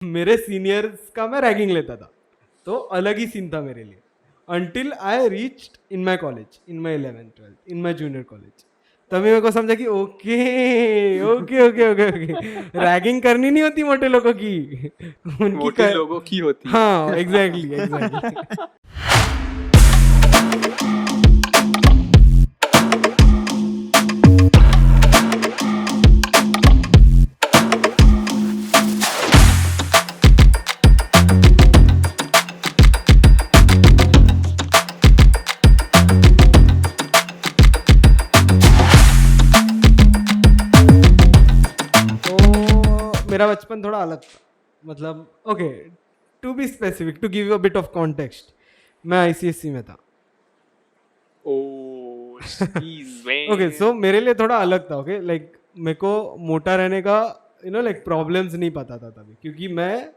मेरे सीनियर्स का मैं रैगिंग लेता था, तो अलग ही सीन था मेरे लिए until I reached in my college, in my 11th 12th, in my junior college. तभी मेरे को समझा कि okay okay okay okay okay ragging करनी नहीं होती मोटे लोगों की, उनकी मोटे लोगों की होती है। हाँ एग्जैक्टली एग्जैक्टली. मेरा बचपन थोड़ा अलग था, मतलब okay to be specific, to give you a bit of context, मैं आईसीएससी में था. Oh jeez, man. Okay so मेरे लिए थोड़ा अलग था. ओके लाइक मेरे को मोटा रहने का लाइक प्रॉब्लम्स नहीं पता था तभी, क्योंकि मैं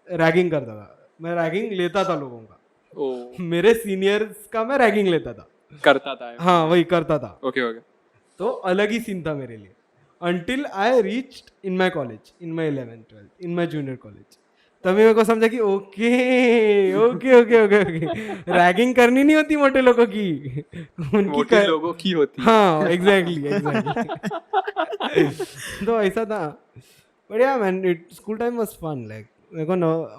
रैगिंग करता था, मैं रैगिंग लेता था लोगों का. ओह मेरे सीनियर्स का मैं रैगिंग लेता था. करता था। हाँ वही करता था. Okay okay. तो अलग ही सीन था मेरे लिए until I reached in my college, in my 11th 12th, in my junior college. तभी मेरे को समझा कि okay okay okay okay okay ragging करनी नहीं होती मोटे लोगों की, उनकी मोटे लोगों की होती है। हाँ एग्जैक्टली एग्जैक्टली. तो ऐसा था. But yeah man it school time was fun. Like मेरे को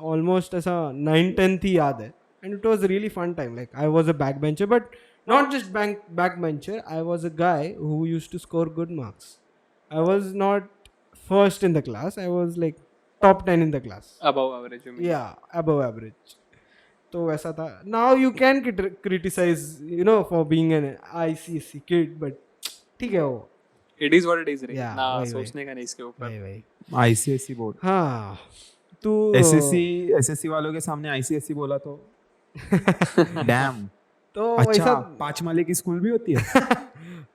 ऑलमोस्ट ऐसा 9th-10th ही याद है, and it was really fun time. Like I was a back bencher, but not just back bencher. I was a guy who used to score good marks. I was not first in the class. I was like top 10 in the class. Above average, you mean? Yeah, above average. तो वैसा था. Now you can criticize, for being an ICSE kid, but ठीक है वो. It is what it is, रे। Yeah, ना वही, सोचने का नहीं इसके ऊपर। वही. ICSE board. हाँ तू एसएससी वालों के सामने आईसीएसई बोला तो डैम. तो अच्छा वैसा 5 माले की स्कूल भी होती है?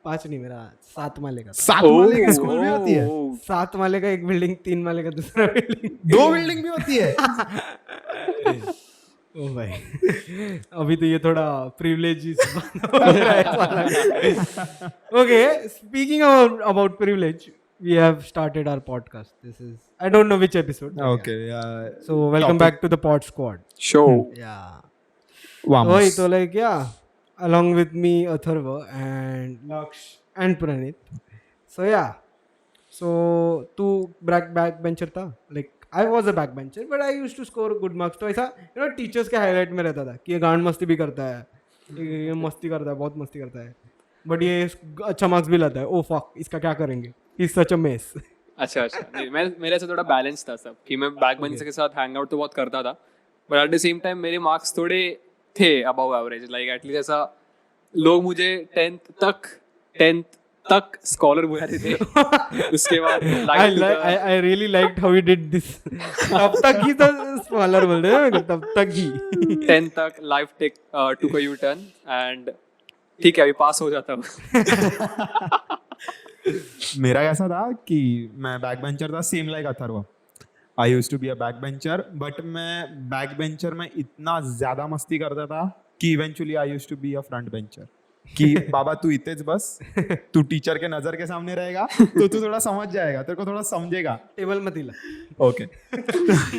5 नहीं, मेरा 7 माले का था. 7 माले की स्कूल भी होती है? 7 माले का एक बिल्डिंग, 3 माले का दूसरा बिल्डिंग, 2 बिल्डिंग भी होती है? ओ भाई अभी तो ये थोड़ा privilege okay. Speaking about privilege, we have started our podcast. This is, I don't know which episode. Okay, yeah. So welcome back to the Pod Squad. Show. Yeah. Vamos. वही तो like along with me Atharva and Laksh and Pranit. So तू back bencher था. Like I was a back bencher, but I used to score good marks. तो ऐसा teachers के highlight में रहता था कि ये गांड मस्ती भी करता है, ये मस्ती करता है, बहुत मस्ती करता है, बट ये अच्छा मार्क्स भी लाता है. ओ फक, इसका क्या करेंगे, इज सच अ मेस. अच्छा अच्छा। नहीं, मैं मेरे से थोड़ा बैलेंस था सब, कि मैं बैक बेंचर के साथ हैंग आउट तो बहुत करता था, but at the same time मेरे मार्क्स थोड़े थे अबव एवरेज. लाइक एटलीस्ट ऐसा लोग मुझे 10th तक स्कॉलर बुलाते थे। उसके बाद I really liked how he did this. तब तक ही तो स्कॉलर बोलते हैं, तब तक ही 10th तक life take took a U turn, and ठीक है अभी पास हो जाता हूँ। मेरा ऐसा था कि मैं बैक बेंचर था, same like Atharva. I used to be a back bencher, but मैं बैक बेंचर में इतना ज्यादा मस्ती करता था कि eventually I used to be a front bencher. कि बाबा तू इतेज बस, तू टीचर के नजर के सामने रहेगा तो तू थोड़ा समझ जाएगा, तेरे को थोड़ा समझेगा. टेबल मत हिला. ओके.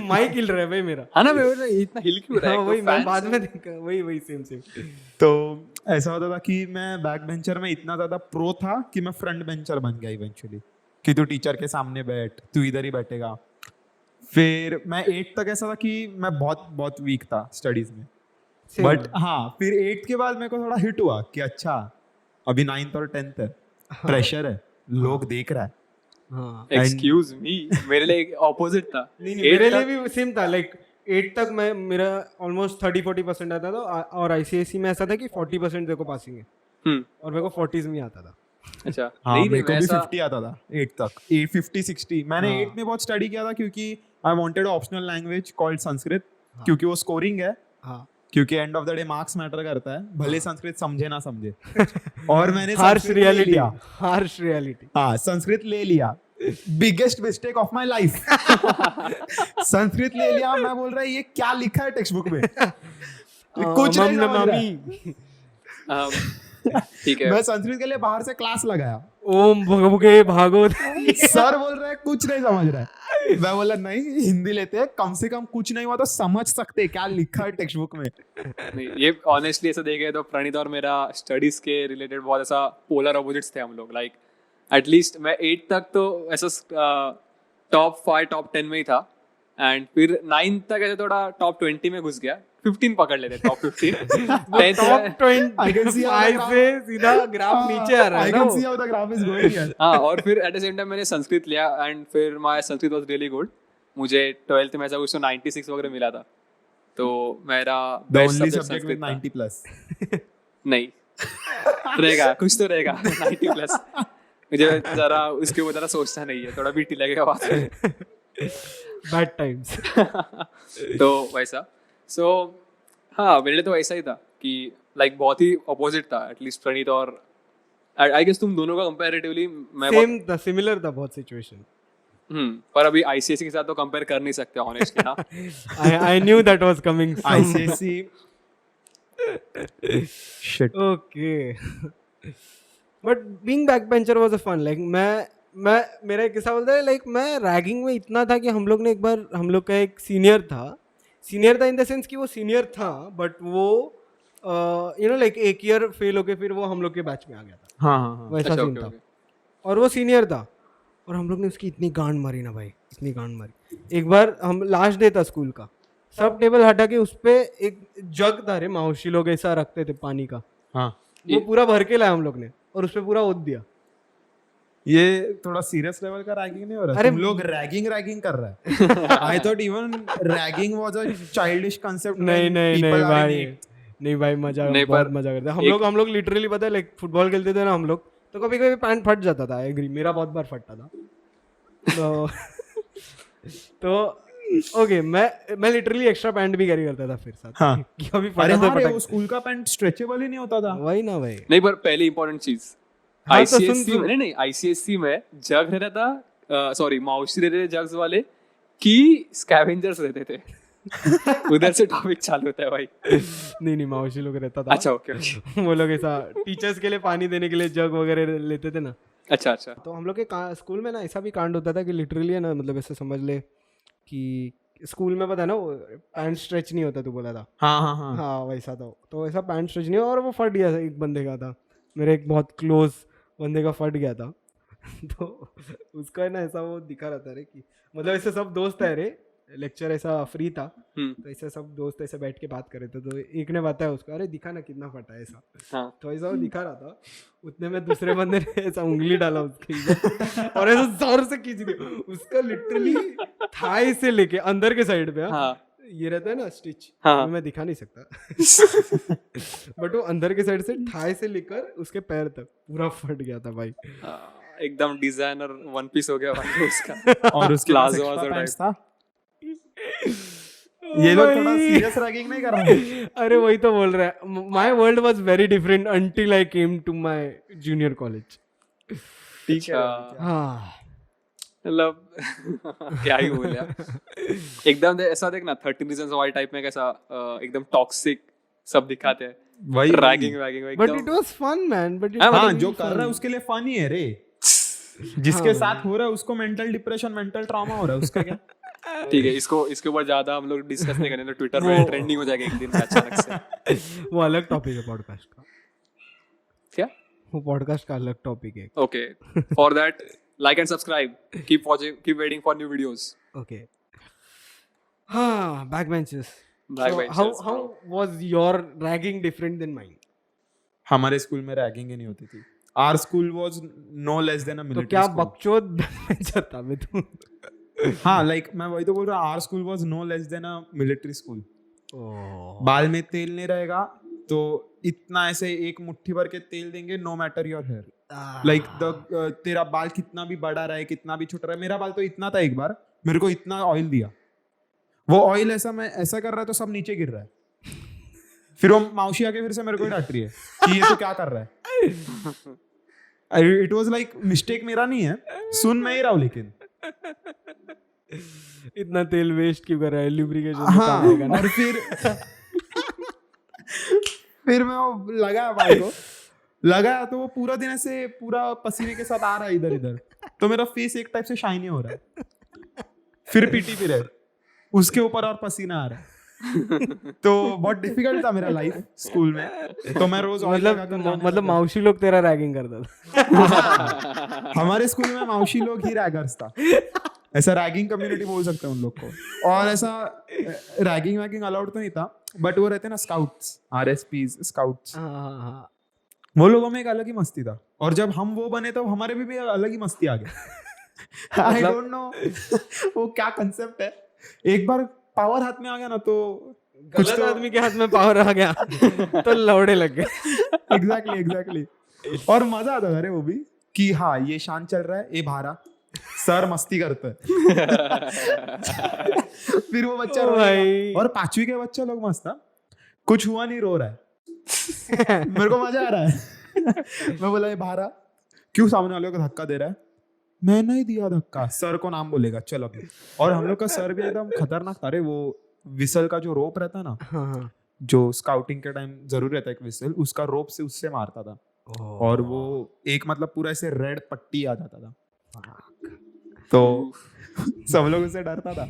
माइक हिल रहा है भाई मेरा. है ना, मैं इतना हिल क्यों रहा है? वही मैं बाद में देखा, वही सेम. तो ऐसा होता था कि मैं बैक बेंचर में इतना ज्यादा प्रो था कि मैं फ्रंट बेंचर बन गया इवेंचुअली, कि तू टीचर के सामने बैठ, तू इधर ही बैठेगा. फिर मैं 8th तक ऐसा था कि मैं बहुत वीक था स्टडीज में, बट हाँ फिर 8th के बाद मेरे को थोड़ा हिट हुआ कि अच्छा अभी 9th और 10th है, प्रेशर है, लोग देख रहा है. हाँ एक्सक्यूज मी, मेरे लिए ऑपोजिट था. नहीं मेरे लिए भी सेम था. लाइक 8 तक मेरा ऑलमोस्ट 30-40% आता था, और आईसीएसई में ऐसा था कि 40% देखो पासिंग है, और मेरे को 40s में आता था. अच्छा. हाँ मेरे को भी 50 आता था 8 तक, 50-60. मैंने 8 में बहुत स्टडी किया था क्योंकि I wanted optional language called Sanskrit, क्योंकि वो स्कोरिंग है. हाँ क्योंकि end of the day marks matter करता है, भले संस्कृत समझे ना समझे. और मैंने हार्श रियलिटी. हाँ संस्कृत ले लिया. Biggest mistake of my life. Sanskrit ले लिया. मैं बोल रहा ये क्या लिखा है टेक्स्ट बुक में, कुछ नहीं समझ रहा. ठीक है मैं संस्कृत के लिए बाहर से क्लास लगाया, ओम भगवगे भागो सर बोल रहा है कुछ नहीं समझ रहा है, मैं बोला नहीं हिंदी लेते हैं, कम से कम कुछ नहीं हुआ तो समझ सकते हैं क्या लिखा है टेक्स्ट बुक में। नहीं, ये ऑनेस्टली ऐसा देखे तो प्रणीत और मेरा स्टडीज के रिलेटेड बहुत ऐसा पोलर अपोजिट्स थे हम लोग। लाइक एटलीस्ट मैं 8 तक तो ऐसा टॉप 5 टॉप 10 में ही था, एंड फिर 9 तक ऐसे थोड़ा टॉप 20 में घुस गया, 15 पकड़ लेते टॉप 15 टॉप 20 से सीधा ग्राफ नीचे आ रहा I है can ना see how the graph is going here. हाँ, और फिर एट द सेम टाइम मैंने संस्कृत लिया, एंड फिर my Sanskrit was really good. मुझे 12th में ऐसा कुछ तो 96 वगैरह मिला था, तो मेरा The best only subject subject with Sanskrit 90 plus. था। नहीं रहेगा, कुछ तो रहेगा 90 प्लस। मुझे जरा उसके ऊपर जरा सोचना नहीं है, थोड़ा बीटी लगेगा बात में। Bad times. तो वैसा हाँ, मेरे लिए तो ऐसा ही था कि लाइक बहुत ही अपोजिट था एटलीस्ट प्रणीत और आई गेस तुम दोनों का कंपैरेटिवली मैं सेम था, सिमिलर था बहुत सिचुएशन। पर अभी आईसीएसई के साथ तो कंपेयर कर नहीं सकते ऑनेस्टली ना। I knew that was coming. ICSE. Shit. Okay. But being backbencher was a fun. Like मैं मेरा एक किस्सा बोलता है, लाइक मैं रैगिंग में इतना था कि हम लोग ने एक बार, हम लोग का एक सीनियर था इन द सेंस कि वो सीनियर था बट वो लाइक एक ईयर फेल होके फिर वो हम लोग के बैच में आ गया था, हाँ वैसा अच्छा, सीन okay, था। okay. और वो सीनियर था और हम लोग ने उसकी इतनी गांड मारी ना भाई, इतनी गांड मारी। एक बार हम लास्ट डे था स्कूल का, सब टेबल हटा के उस पे एक जग था रे, माउशी लोग ऐसा रखते थे पानी का, हाँ। वो पूरा भर के लाया हम लोग ने और उस पे पूरा ओद दिया। ये थोड़ा सीरियस लेवल का रैगिंग नहीं हो रहा? अरे तुम लोग रैगिंग कर रहा है। I thought even ragging was a childish concept. नहीं भाई मजा, नहीं, बहुत पर मजा करते हम लोग लिटरली पता है, लाइक फुटबॉल खेलते थे ना हम लोग, तो कभी कभी पैंट फट जाता था, एग्री, मेरा बहुत बार फटता था। तो ओके, मैं लिटरली एक्स्ट्रा पैंट भी कैरी करता था फिर साथ। हाँ। कि कभी अरे फटा तो हाँ रे, फटा, वो स्कूल का पैंट स्ट्रेचेबल ही नहीं होता था। वही ना भाई। नहीं, पर पहली इंपॉर्टेंट चीज हाँ, तो आईसीएससी सुन। में नहीं आईसीएससी में जग रहता था, सॉरी माउसी रहते थे जग्स वाले कि स्कैवेंजर्स रहते थे। उधर से टॉपिक चालू होता है भाई। नहीं मावशी लोग रहता था। अच्छा ओके। वो लोग ऐसा टीचर्स के लिए पानी देने के लिए जग वगैरह लेते थे ना। अच्छा अच्छा। तो हम लोग के स्कूल में ना ऐसा भी कांड होता था कि लिटरली है ना, मतलब ऐसे समझ ले कि स्कूल में पता है ना वो पैंट स्ट्रेच नहीं होता, तू बोला था। हाँ वैसा था। तो ऐसा पैंट स्ट्रेच नहीं, और वो फट गया था, एक बंदे का था, मेरे एक बहुत क्लोज बंदे का फट गया था। तो उसका है ना ऐसा वो दिखा रहता है कि मतलब ऐसे सब दोस्त है रे, लेक्चर ऐसा फ्री था, तो ऐसे सब दोस्त ऐसे बैठ के बात कर रहे थे, तो एक ने बताया उसको, अरे दिखा ना कितना फटा है ऐसा। हाँ। तो ऐसा वो दिखा रहा था, उतने में दूसरे बंदे ने ऐसा उंगली डाला उसके इधर और ऐसा जोर से खींच दिया उसका, लिटरली थाई से लेके अंदर के साइड पे। हाँ। ये रहता है ना स्टिच, हाँ। मैं दिखा नहीं सकता बट वो अंदर के साइड से थाई से लेकर उसके पैर तक पूरा फट गया था भाई। एकदम डिजाइनर वन पीस हो गया भाई उसका। और उसके पास प्लाजो extra वाजो pants टाइप। था। ये लोग थोड़ा सीरियस रैगिंग नहीं कर रहे हैं। अरे वही तो बोल रहा है, my world was very different until I came to my junior college. ठीक है। हाँ मतलब क्या ही बोला। एकदम ऐसा देख ना 13 रीजंस व्हाई टाइप में कैसा एकदम टॉक्सिक सब दिखाते हैं, वही ragging wagging but it was fun man. But हाँ, जो कर रहा है उसके लिए फनी है रे, जिसके साथ हो रहा है उसको मेंटल डिप्रेशन, मेंटल ट्रॉमा हो रहा है, उसका क्या? ठीक है, इसके ऊपर ज्यादा हम लोग डिस्कस नहीं करेंगे, तो ट्विटर पे ट्रेंडिंग हो जाएगा एक दिन अचानक से। वो अलग टॉपिक है पॉडकास्ट का। क्या? वो पॉडकास्ट का अलग टॉपिक है। Okay, for that like and subscribe, keep watching, keep waiting for new videos. Okay. हाँ, backbenchers. Backbenchers, How was your ragging different than mine? हमारे स्कूल में रैगिंग ही नहीं होती थी। Our school was no less than a तो military क्या school. बकचोद backbencher था मैं तू? हाँ, like मैं वही तो बोल रहा हूँ, our school was no less than a military school. बाल में तेल नहीं रहेगा तो इतना ऐसे एक मुट्ठी भर के तेल देंगे, no matter your hair. Like तेरा बाल कितना भी बड़ा रहे, कितना भी छोटा रहे, मेरा बाल तो इतना था, एक बार मेरे को इतना ऑयल दिया, वो ऑयल ऐसा मैं ऐसा कर रहा है तो सब नीचे गिर रहा है। फिर वो माउशी आके फिर से मेरे को ही डांट रही है कि ये तो क्या कर रहा है। इट वाज लाइक मिस्टेक मेरा नहीं है, सुन मैं ही रहा हूँ, लेकिन इतना तेल वेस्ट क्यों कर रहा है, लुब्रिकेशन हाँ। और फिर मैं वो लगा बाल को, लगाया तो वो पूरा दिन ऐसे पूरा पसीने के साथ आ रहा है इधर इधर, तो मेरा फेस एक टाइप से शाइनी हो रहा है। फिर पीटी पीरियड, उसके ऊपर और पसीना आ रहा है। तो बहुत डिफिकल्ट था मेरा लाइफ स्कूल में, तो मैं रोज oil लगाकर जाने मतलब लगा। माउशी लोग तेरा रैगिंग करता था। हमारे स्कूल में माउशी लोग ही रैगर्स था, ऐसा रैगिंग कम्युनिटी बोल सकते हैं उन लोग को। और ऐसा रैगिंग वैगिंग अलाउड तो नहीं था, बट वो रहते ना स्काउट्स, RSPs स्काउट्स, हाँ वो लोगों में एक अलग ही मस्ती था। और जब हम वो बने तो हमारे भी अलग ही मस्ती आ गई। आई डोंट नो वो क्या कंसेप्ट है। एक बार पावर हाथ में आ गया ना तो कुछ गलत तो आदमी के हाथ में पावर आ गया तो लौड़े लग गए। एग्जैक्टली। और मजा आता था रे वो भी, कि हाँ ये शांत चल रहा है, ये भारा सर मस्ती करता है। फिर वो बच्चा ओ रोएगा। भाई। और 5वीं के बच्चा लोग मस्त था, कुछ हुआ नहीं, रो रहा है। मेरे को मजा आ रहा है। मैं बोला ये भारा क्यों सामने वाले को धक्का दे रहा है? मैं नहीं दिया धक्का, सर को नाम बोलेगा चल अभी। और हम लोग का सर भी एकदम खतरनाक था रे। वो विसल का जो रोप रहता ना, हाँ जो स्काउटिंग के टाइम जरूर रहता है एक विसल, उसका रोप से उससे मारता था। और वो एक मतलब पूरा ऐसे रेड पट्टी आ जाता था, तो सब लोग उससे डरता था।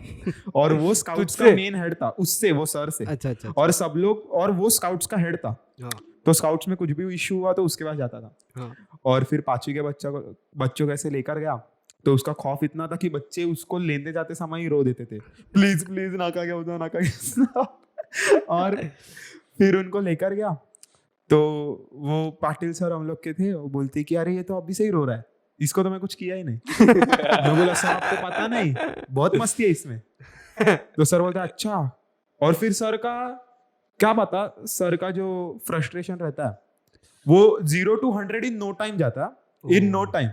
और वो स्काउट्स का तुझसे? मेन हेड था, उससे, वो सर से। अच्छा। और सब लोग, और वो स्काउट्स का हेड था, हाँ तो स्काउट्स में कुछ भी इश्यू हुआ तो उसके पास जाता था। हाँ और फिर 5वीं के बच्चों को ऐसे लेकर गया, तो उसका खौफ इतना था कि बच्चे उसको लेने जाते समय ही रो देते थे, प्लीज प्लीज नाका गया उधर, नाका गया। और फिर उनको लेकर गया, तो वो पाटिल सर हम लोग के थे, वो बोलते कि अरे ये तो अभी से ही रो रहा है, इसको तो मैं कुछ किया ही नहीं। मैं बोला सर आपको पता नहीं, बहुत मस्ती है इसमें। तो सर बोलता अच्छा। और फिर सर का क्या पता, सर का जो फ्रस्ट्रेशन रहता है वो 0 to 100 इन नो टाइम जाता, इन नो टाइम।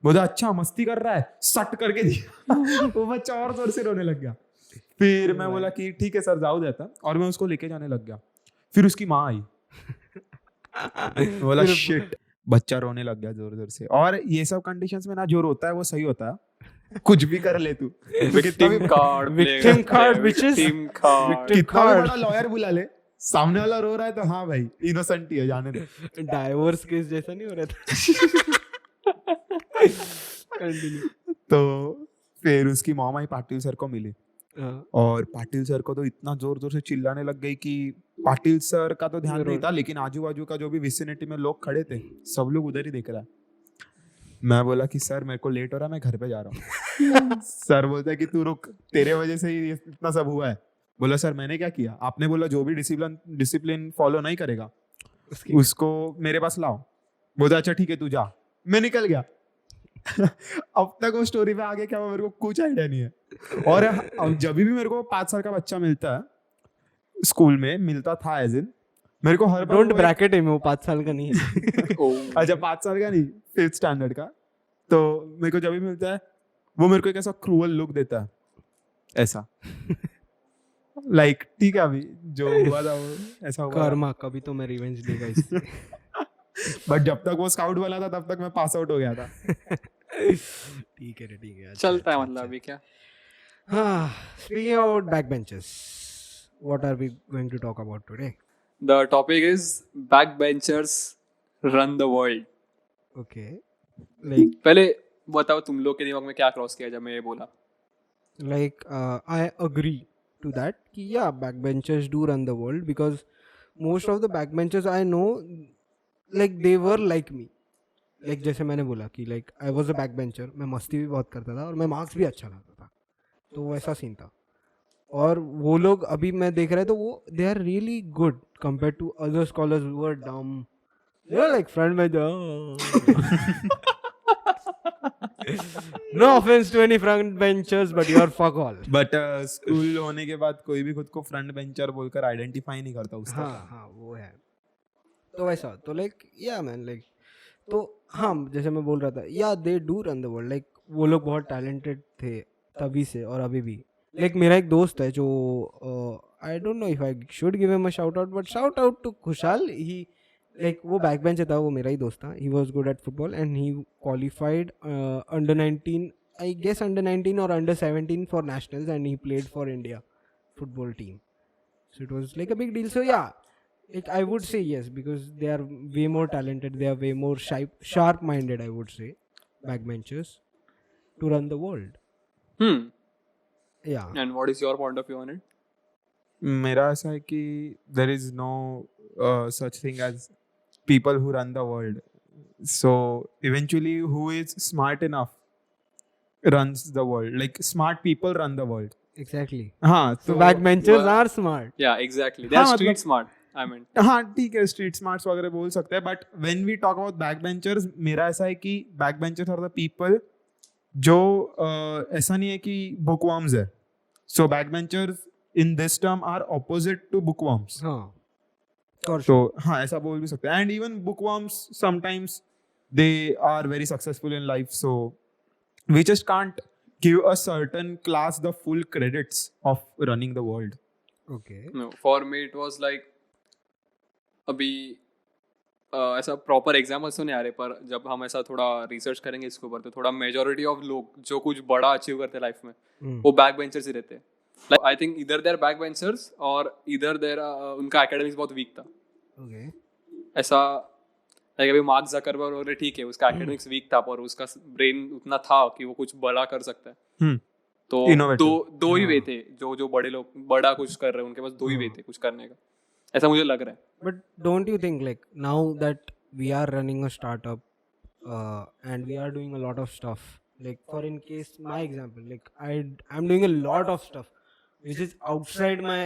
बोला अच्छा मस्ती कर रहा है, सट करके दिया। वो बच्चा और जोर से रोने लग गया। फिर मैं बोला कि ठीक है सर जाओ देता, और मैं उसको लेके जाने लग गया। फिर उसकी माँ आई, बोला शिट, बच्चा रोने लग गया जोर जोर से। और ये सब कंडीशंस में ना जो रोता है वो सही होता है, कुछ भी कर ले तू, कितना भी Victim card, bitches. कितना भी बड़ा लॉयर बुला ले, सामने वाला रो रहा है तो हाँ भाई इनोसेंट ही है, जाने दे। डाइवोर्स केस जैसा नहीं हो रहा था। कंटिन्यू। तो फिर उसकी मॉम आई, पाटिल सर को मिली, और पाटिल सर को तो इतना जोर जोर से चिल्लाने लग गई कि पाटिल सर का तो ध्यान नहीं था, लेकिन आजू बाजू का जो भी विसिनिटी में लोग खड़े थे सब लोग उधर ही देख रहा है। मैं बोला कि सर मेरे को लेट हो रहा है, मैं घर पे जा रहा हूँ। सर बोलता है कि तू रुक, तेरे वजह से ही इतना सब हुआ है। बोला सर मैंने क्या किया? आपने बोला जो भी डिसिप्लिन फॉलो नहीं करेगा उसको मेरे पास लाओ। बोलता अच्छा ठीक है तू जा। मैं निकल गया। अब तक वो स्टोरी पे आगे क्या हुआ मेरे को कुछ आइडिया नहीं है। और अब जब भी मेरे को 5 साल का बच्चा मिलता है स्कूल में, मिलता था एज इन, मेरे को हर बार डोंट ब्रैकेट हिम, वो 5 साल का नहीं है। अच्छा 5 साल का नहीं, 5th स्टैंडर्ड का, तो मेरे को जब भी मिलता है वो मेरे को एक ऐसा क्रूअल लुक देता है ऐसा, लाइक ठीक है अभी जो हुआ था वो ऐसा हुआ। कर्मा, कभी तो मैं रिवेंज लेगा इससे। बट जब तक वो स्काउट वाला था तब तक मैं पास आउट हो गया था। ठीक है रे, ठीक है, चलता है मतलब अभी क्या। हाँ, speaking about backbenchers, what are we going to talk about today? The topic is backbenchers run the world. Okay, like पहले बताओ तुम लोग के दिमाग में क्या क्रॉस किया जब मैं ये बोला? I agree to that कि yeah, backbenchers do run the world because most of the backbenchers I know, like they were like me. Like जैसे मैंने बोला कि like I was a backbencher, मैं मस्ती भी बहुत करता था और मैं मार्क्स भी अच्छा लाता था, तो वैसा सीन था। और वो लोग अभी मैं देख रहा था, वो they are really good compare to other scholars who are dumb, they are like front bench. No offense to any front benchers, but you are fuck all. But school होने के बाद कोई भी खुद को फ्रंट बेंचर बोलकर identify नहीं करता उसका। हाँ वो है। तो वैसा तो लाइक या मैन लाइक, तो हाँ जैसे मैं बोल रहा था, या they do run the world, like वो लोग बहुत टैलेंटेड थे तभी से और अभी भी। लाइक मेरा एक दोस्त है जो I don't know if I should give him a shout out, but shout out to Khushal. He like वो बैक बेंचर था, वो मेरा ही दोस्त था। He was good at football and he qualified under 19, I guess under 19 और under 17 for nationals, and he played for India football team, so it was like a big deal. So yeah, Like I would say yes, because they are way more talented. They are way more sharp-minded. I would say backbenchers to run the world. Yeah. And what is your point of view on it? मेरा ऐसा है कि there is no such thing as people who run the world. So eventually, who is smart enough runs the world. Like smart people run the world. Exactly. हाँ So तो backbenchers are smart. Yeah, exactly. They are हाँ, street मतलब- smart. I mean, हाँ ठीक है street smarts वगैरह बोल सकते हैं but when we talk about backbenchers मेरा ऐसा है कि back benchers are the people जो ऐसा नहीं है कि बुकवर्म्स है so backbenchers in this term are opposite to bookworms हाँ. For तो sure. हाँ ऐसा बोल भी सकते हैं and even bookworms sometimes they are very successful in life so we just can't give a certain class the full credits of running the world. Okay. no. For me, it was like अभी ऐसा proper examples तो नहीं आ रहे पर जब हम ऐसा थोड़ा रिसर्च करेंगे इसके ऊपर तो थोड़ा मेजोरिटी ऑफ लोग जो कुछ बड़ा अचीव करते हैं लाइफ में वो बैक बेंचर्स ही रहते हैं. लाइक आई थिंक इधर देयर बैक बेंचर्स और इधर देयर उनका एकेडमिक्स बहुत वीक था. Okay. ऐसा लाइक अभी मार्क जकरबर्ग वगैरह ठीक है उसका एकेडमिक्स वीक था पर उसका ब्रेन उतना था कि वो कुछ बड़ा कर सकता है. तो Innovative. दो ही वे थे जो बड़े लोग बड़ा कुछ कर रहे हैं उनके पास दो ही वे थे कुछ करने का ऐसा मुझे लग रहा है. But don't you think, like, now that we are running a startup and we are doing a lot of stuff, like, for in case my example, like, I'm doing a lot of stuff which is outside my,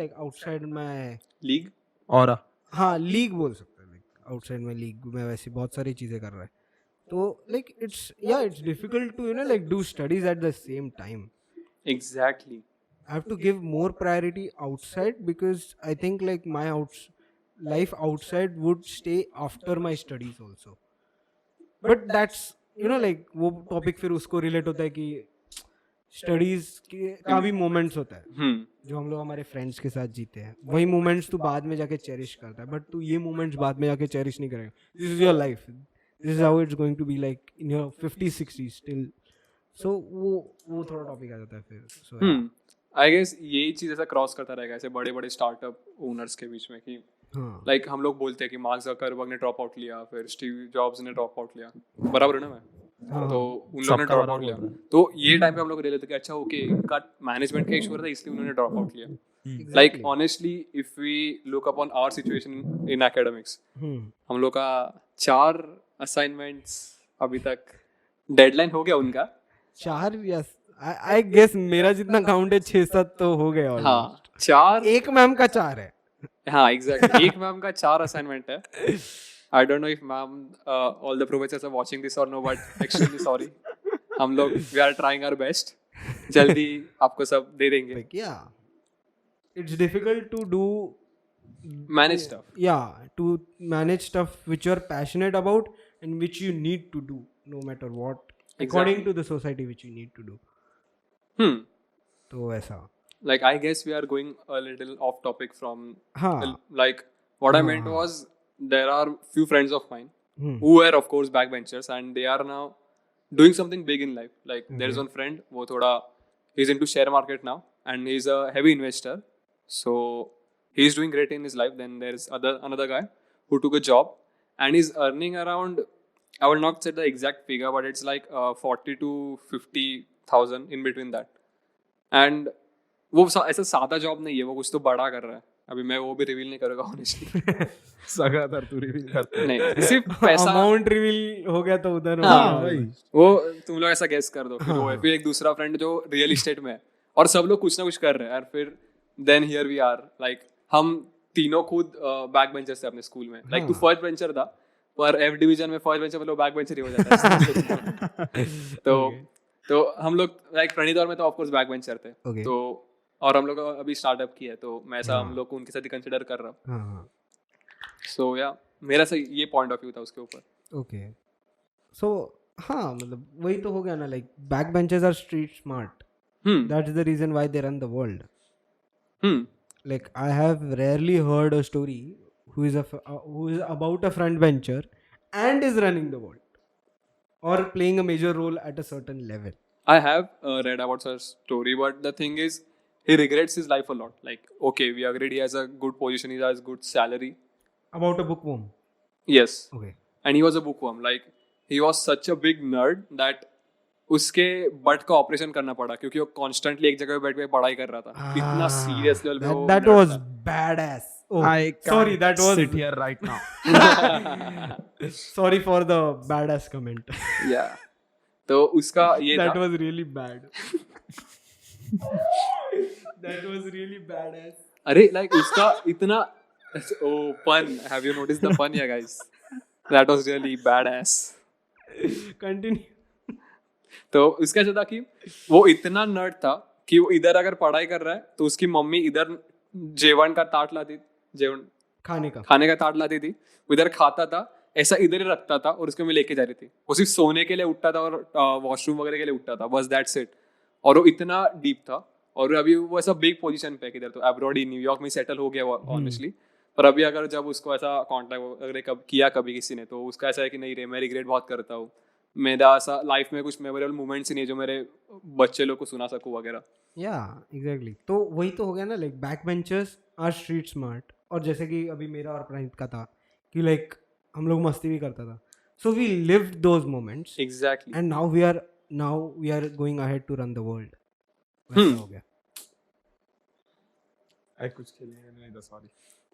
like, outside my, league और हाँ, league बोल सकते हैं, like, outside my league में वैसी बहुत सारी चीज़ें कर रहा है. तो like it's difficult to like do studies at the same time. Exactly. I have to give more priority outside because I think like my life outside would stay after my studies also. But that's like वो topic फिर उसको relate होता है कि studies का भी moments होता है जो हम लोग हमारे friends के साथ जीते हैं. वही moments तू बाद में जाके cherish करता है but तू ये moments बाद में जाके cherish नहीं करेगा. This is your life. This is how it's going to be like in your 50s 60s still. So वो थोड़ा topic आ जाता है फिर. So yeah. आई गेस यही चीज ऐसा क्रॉस करता रहेगा ऐसे बड़े बड़े स्टार्टअप ओनर्स के बीच में कि हाँ. लाइक हम लोग बोलते हैं कि मार्क जकरबर्ग ने ड्रॉप आउट लिया फिर स्टीव जॉब्स ने ड्रॉप आउट लिया बराबर है ना मैं तो उन लोगों ने सबका ड्रॉप आउट बराबर लिया तो ये टाइम पे हम लोग रियलाइज कि अच्छा ओके इनका मैनेजमेंट का इशू था इसलिए उन्होंने ड्रॉप आउट लिया. Like honestly if we look upon our situation in academics हम लोग का 4 असाइनमेंट्स अभी तक डेडलाइन हो गया उनका 4 या आई गेस मेरा जितना काउंट है 6-7 तो हो गया. हाँ 4 एक मैम का 4 है. हाँ एग्जैक्टली एक मैम का 4 असाइनमेंट है. I don't know if ma'am all the professors are watching this और नो बट एक्सट्रीमली सॉरी. हम लोग we are trying our best. जल्दी आपको सब दे देंगे. Like, yeah, it's difficult to do manage stuff. to manage stuff which you're passionate about and which you need to do no matter what according to the society which you need to do. तो ऐसा. Like I guess we are going a little off topic from हाँ. like what I meant was there are few friends of mine who were of course backbenchers and they are now doing something big in life. Like there is one friend वो थोड़ा he's into share market now and he's a heavy investor so he's doing great in his life. Then there's another guy who took a job and he's earning around I will not say the exact figure but it's like 40 to 50,000 in between that. And वो ऐसा सादा job नहीं है वो कुछ तो बड़ा कर रहा है. अभी मैं वो भी रिवील नहीं करूँगा ऑनेस्टली. सगळं तू रिवील करते नहीं सिर्फ पैसा अमाउंट रिवील हो गया तो उधर हाँ, भाई वो तुम लोग ऐसा गेस कर दो. फिर वो है फिर एक दूसरा फ्रेंड जो रियल एस्टेट में है और सब लोग कुछ ना कुछ कर रहे हैं. और फिर then here we are like हम तीनों खुद बैक बेंचर्स थे अपने स्कूल में. लाइक तू फर्स्ट बेंचर था पर एफ डिवीजन में फर्स्ट बेंचर मतलब बैक बेंचर ही हो जाता है. तो हम लोग लाइक प्रणीत और मैं तो ऑफकोर्स बैक बेंचर थे. तो और हम लोग अभी स्टार्टअप किया है तो मैं ऐसा हम लोग को उनके साथ ही कंसिडर कर रहा हूँ. सो या मेरा सही ये पॉइंट ऑफ व्यू था उसके ऊपर. ओके. सो हाँ मतलब वही तो हो गया ना like back benchers are street smart. That's the reason why they run the world. Like I have rarely heard a story who is about a front bencher and is running the world or playing a major role at a certain level. I have read about such story but the thing is he regrets his life a lot. Like, okay, we agreed he has a good position, he has good salary. About a bookworm. Yes. Okay. And he was a bookworm. Like, he was such a big nerd that उसके but का operation करना पड़ा क्योंकि वो constantly एक जगह पे बैठ के पढ़ाई कर रहा था. इतना सीरियस लेवल पे वो That nerd was था. badass. Oh, I can't sorry, that was sit here right now. sorry for the badass comment. Yeah. तो उसका ये That था. was really bad. That was really badass. अरे like उसका इतना oh pun, have you noticed the pun yeah guys? That was really badass. Continue. तो उसका ऐसा था कि वो इतना नर्ड था कि वो इधर अगर पढ़ाई कर रहा है तो उसकी मम्मी इधर जेवन का ताट लाती, जेवन खाने का ताट लाती थी, वो इधर खाता था, ऐसा इधर ही रखता था और उसको मैं लेके जा रही थी. वो सिर्फ सोने के लिए उठता था और वॉशरूम वगैरह के लिए उठता था, बस दैट्स इट. और वो इतना डीप था और अभी वो ऐसा बिग पोजीशन पे किधर तो अब्रॉड ही न्यूयॉर्क में सेटल हो गया ऑनेस्टली. पर अभी अगर जब उसको ऐसा कॉन्टैक्ट अगर किया कभी किसी ने तो उसका ऐसा है कि नहीं रे मैं रिग्रेट बहुत करता हूँ, मेरा ऐसा लाइफ में कुछ मेमोरेबल मोमेंट्स ही नहीं है जो मेरे बच्चे लोग को सुना सकूं वगैरह. या एग्जैक्टली. तो वही तो हो गया ना, like back benchers are street smart. और जैसे कि अभी मेरा और प्रणीत का था कि लाइक हम लोग मस्ती भी करता था, so we lived those moments exactly. And now we are going ahead to run the world. हो गया. कुछ खेलने नहीं था, सॉरी.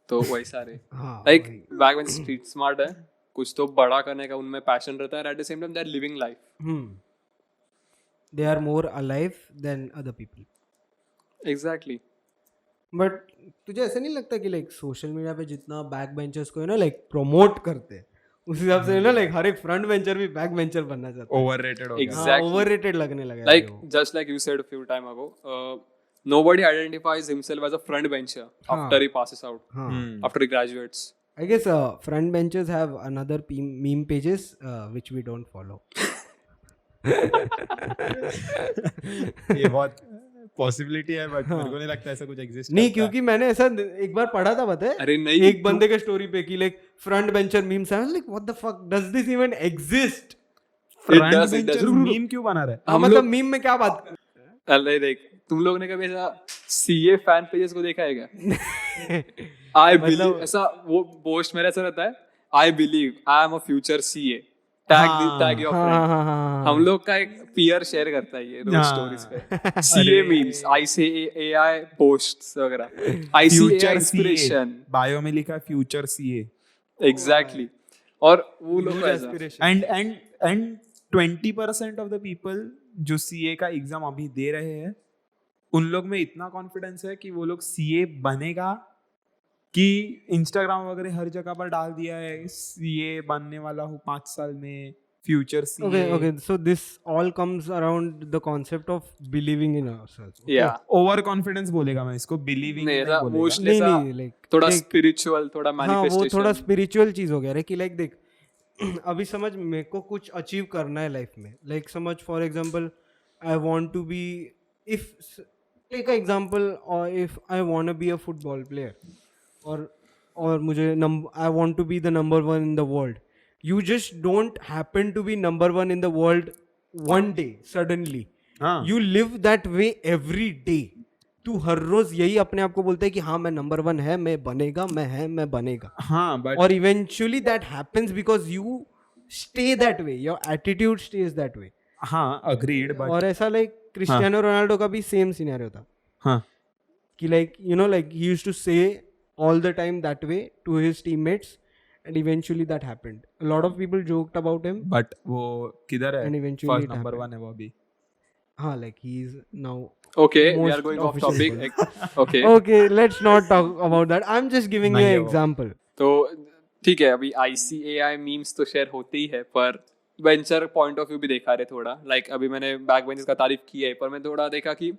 तो वैसा रे हाँ, लाइक वही. बैक व्हेन स्ट्रीट स्मार्ट है, कुछ तो बड़ा करने का उनमें पैशन रहता है, at the same time they are living life. They are more alive than other people. Exactly. But तुझे ऐसा नहीं लगता कि लाइक सोशल मीडिया पे जितना बैक बेंचर्स को है ना लाइक प्रमोट करते हैं, उस हिसाब से ना लाइक हर एक फ्रंट बेंचर भी बैक बेंचर बनना चाहता है. ओवररेटेड हो गया. Exactly. ओवररेटेड लगने लगा है Like वो. just like you said a few time ago, nobody identifies himself as a front bencher after he passes out, हाँ. after he graduates. I guess front benchers have another meme pages which we don't follow. ये बहुत possibility है but मेरे को नहीं लगता ऐसा कुछ एग्जिस्ट नहीं, क्योंकि मैंने ऐसा एक बार पढ़ा था, पता है, अरे नहीं, एक बंदे के स्टोरी पे कि लाइक फ्रंट बेंचर मीम्स है. Like what the fuck does this even exist? Front does, it bencher does. Meme क्यों बना रहा है? हाँ, मतलब मीम में क्या बात कर. अरे देख, तुम लोग ने कभी ऐसा सीए फैन पेजेस को देखा है क्या? आई बिलीव ऐसा वो पोस्ट मेरा ऐसा रहता है, I believe I am a future CA, tag your friend. हम लोग का एक पीयर शेयर करता है ये रोज स्टोरीज पे. सीए मीम्स, आई से एआई पोस्ट्स वगैरह, आई सी एआई इंस्पिरेशन, बायो में लिखा फ्यूचर सीए. एग्जैक्टली. और वो लोग का ऐसा एंड 20% ऑफ द पीपल जो सीए का एग्जाम अभी दे रहे हैं उन लोग में इतना कॉन्फिडेंस है कि वो लोग सीए बनेगा कि इंस्टाग्राम वगैरह हर जगह पर डाल दिया है सीए बनने वाला हूँ 5 साल में, future CA. Okay, so this all comes around the concept of believing in ourselves. Okay? या ओवर कॉन्फिडेंस बोलेगा मैं इसको, बिलीविंग नहीं, नहीं ऐसा बोलेगा. मोस्टली नहीं ऐसा नहीं लाइक थोड़ा स्पिरिचुअल, थोड़ा हाँ, वो मैनिफेस्टेशन. थोड़ा स्पिरिचुअल चीज हो गया रे कि लाइक देख अभी समझ मेरे को कुछ अचीव करना है लाइफ में. लाइक समझ for example I want to be, if take a example, और if I want to be a football player और मुझे I want to be the number 1 in the world. You just don't happen to be number 1 in the world one day suddenly. You live that way every day. तू हर रोज यही अपने आप को बोलता है कि हाँ मैं नंबर 1 है, मैं बनेगा, मैं बनेगा. हाँ, but और eventually that happens because you stay that way. Your attitude stays that way. हाँ, agreed, but और ऐसा लाइक क्रिस्टियानो रोनाल्डो का भी सेम सिनेरियो था हाँ, कि like you know like he used to say all the time that way to his teammates. And eventually that happened. A lot of people joked about him. but वो किधर है? And eventually first it number happened. 1 है वो अभी. हाँ, like he is now. Okay, we most are going off official topic. Okay. Okay, let's not talk about that. I'm just giving you नहीं an है वो. example. तो ठीक है, अभी ICAI मीम्स तो शेयर होते ही है, पर वेंचर पॉइंट ऑफ व्यू भी देखा रहे थोड़ा. लाइक अभी मैंने बैक बेंचर्स का तारीफ की है, पर मैं थोड़ा देखा कि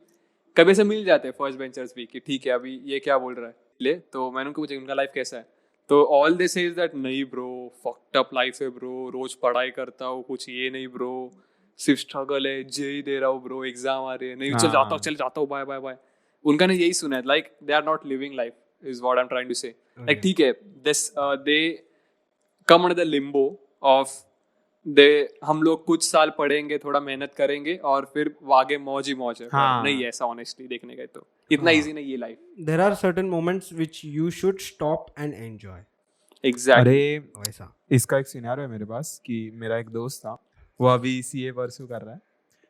कभी से मिल जाते हैं फर्स्ट बेंचर्स भी कि ठीक है अभी ये क्या बोल रहा है ले, तो मैंने उनको पूछा उनका लाइफ कैसा है, तो ऑल दे से इज दैट नहीं ब्रो, फक्ड अप लाइफ है ब्रो, रोज पढ़ाई करता हूँ, कुछ ये नहीं ब्रो, सिर्फ स्ट्रगल है, जेई दे रहा हूँ ब्रो, एग्जाम आ रहे हैं, नहीं चल जाता हूँ बाय बाय बाय. उनका ने यही सुना है, like they are not living life is what I am trying to say. Like ठीक है, this they come under the limbo of हम लोग कुछ साल पढ़ेंगे, थोड़ा मेहनत करेंगे और फिर आगे मौज ही मौज है. हाँ. नहीं है ऐसा ऑनेस्टली देखने गए तो इतना इजी नहीं है life. There are certain moments which you should stop and enjoy. Exactly. अरे वैसा. इसका एक सिनेरियो है मेरे पास कि मेरा एक दोस्त था, वो अभी सीए परस्यू कर रहा है.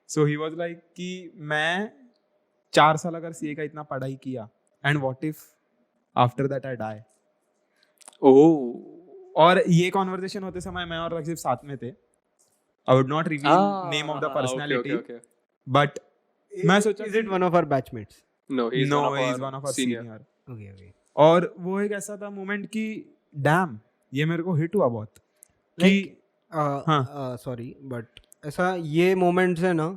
सो ही वाज लाइक कि मैं 4 साल अगर सीए का इतना पढ़ाई किया and what if after that I die. Oh. और ये कॉन्वर्सेशन होते समय मैं और रक्षित साथ में थे. I would not reveal name of the personality, but मैं सोचा Is it one of our batchmates? No he is no one he of is one of our our senior. Senior. Okay, okay. और वो एक ऐसा था moment कि dam ये मेरे को हिट हुआ बहुत कि हाँ. Sorry, but ऐसा ये moments है ना,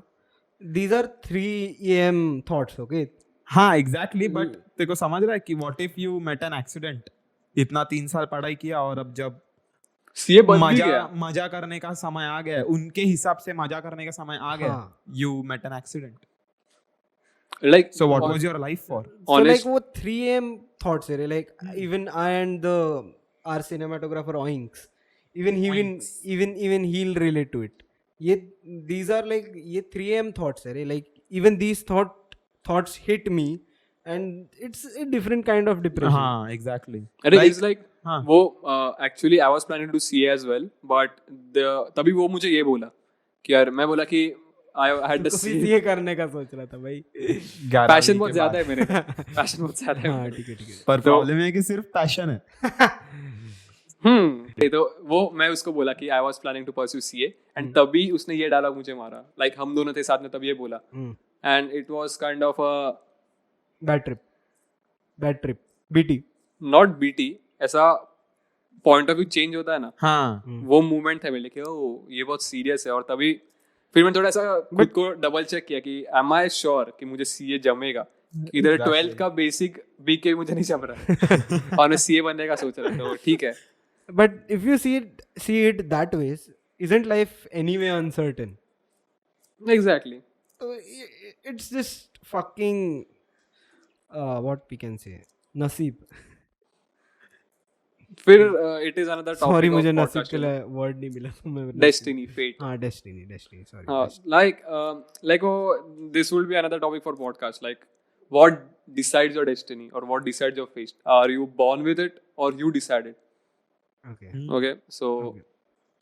these are 3 AM thoughts, okay? हाँ एग्जैक्टली. बट तेरे को समझ रहा है कि what if you met an accident, इतना 3 साल पढ़ाई किया और अब जब सीए बन भी गया. मजा करने का समय आ गया, उनके हिसाब से मजा करने का समय आ गया, हाँ. You met an accident. Like so what was your life for? So honest, like वो 3 AM thoughts है, like even I and our cinematographer Oinks, even he'll relate to it. ये these are like ये 3 AM thoughts है, like even these thoughts hit me and it's a different kind of depression. हाँ exactly. अरे is like हाँ. वो actually I was planning to CA as well, but तभी वो मुझे ये बोला कि यार, मैं बोला कि आई हैड द ये करने का सोच रहा था भाई. पैशन बहुत ज्यादा है मेरे. पैशन बहुत ज्यादा है. हाँ ठीक है. पर प्रॉब्लम है कि सिर्फ पैशन है. तो वो मैं उसको बोला कि I was planning to pursue CA and तभी उसने ये डायलॉग मुझे मारा. लाइक हम दोनों थे साथ में, तब ये बोला and it was kind of a Bad trip. BT. Not BT, ऐसा पॉइंट ऑफ व्यू चेंज होता है ना, हाँ वो मूवमेंट है मेरे कि ओ ये बहुत सीरियस है. और तभी फिर मैं थोड़ा सा खुद को डबल चेक किया कि एम आई श्योर कि मुझे सीए जमेगा. इधर 12th का बेसिक बीके मुझे नहीं जम रहा और मैं सीए बनने का सोच रहा था. तो ठीक है. But if you see it that way, isn't life anyway uncertain? Exactly. So it's just fucking what we can say, नसीब. फिर it is another topic. Sorry, मुझे नसीब के लिए word नहीं मिला तो मैं डेस्टिनी, फेट. हाँ destiny. Sorry. Like this will be another topic for podcast. Like, what decides your destiny or what decides your fate? Are you born with it or you decide it? Okay. Okay, so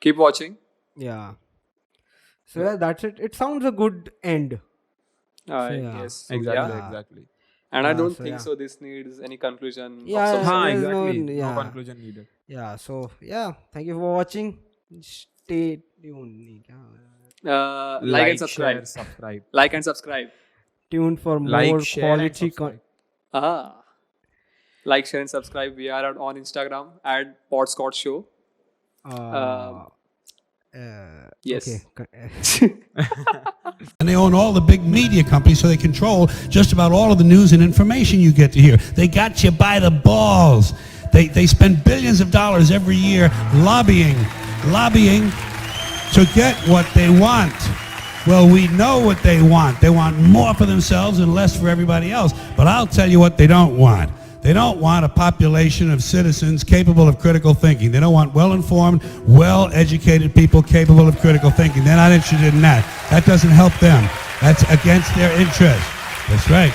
keep watching. Yeah. So yeah, that's it. It sounds a good end. I yeah. guess. So, exactly yeah. exactly. And I don't so think yeah. so. This needs any conclusion. of Yeah, some yeah. sort. हाँ there's no- exactly. No yeah. conclusion needed. Yeah. So yeah, thank you for watching. Stay tuned. नहीं, क्या? Like and subscribe. share, subscribe. Like and subscribe. Tuned for Like, more share, and quality subscribe. Like, share, and subscribe. We are on Instagram at Podscott Show. Yes. Okay. And they own all the big media companies, so they control just about all of the news and information you get to hear. They got you by the balls. They spend billions of dollars every year lobbying to get what they want. Well, we know what they want. They want more for themselves and less for everybody else. But I'll tell you what they don't want. They don't want a population of citizens capable of critical thinking. They don't want well-informed, well-educated people capable of critical thinking. They're not interested in that. That doesn't help them. That's against their interest. That's right.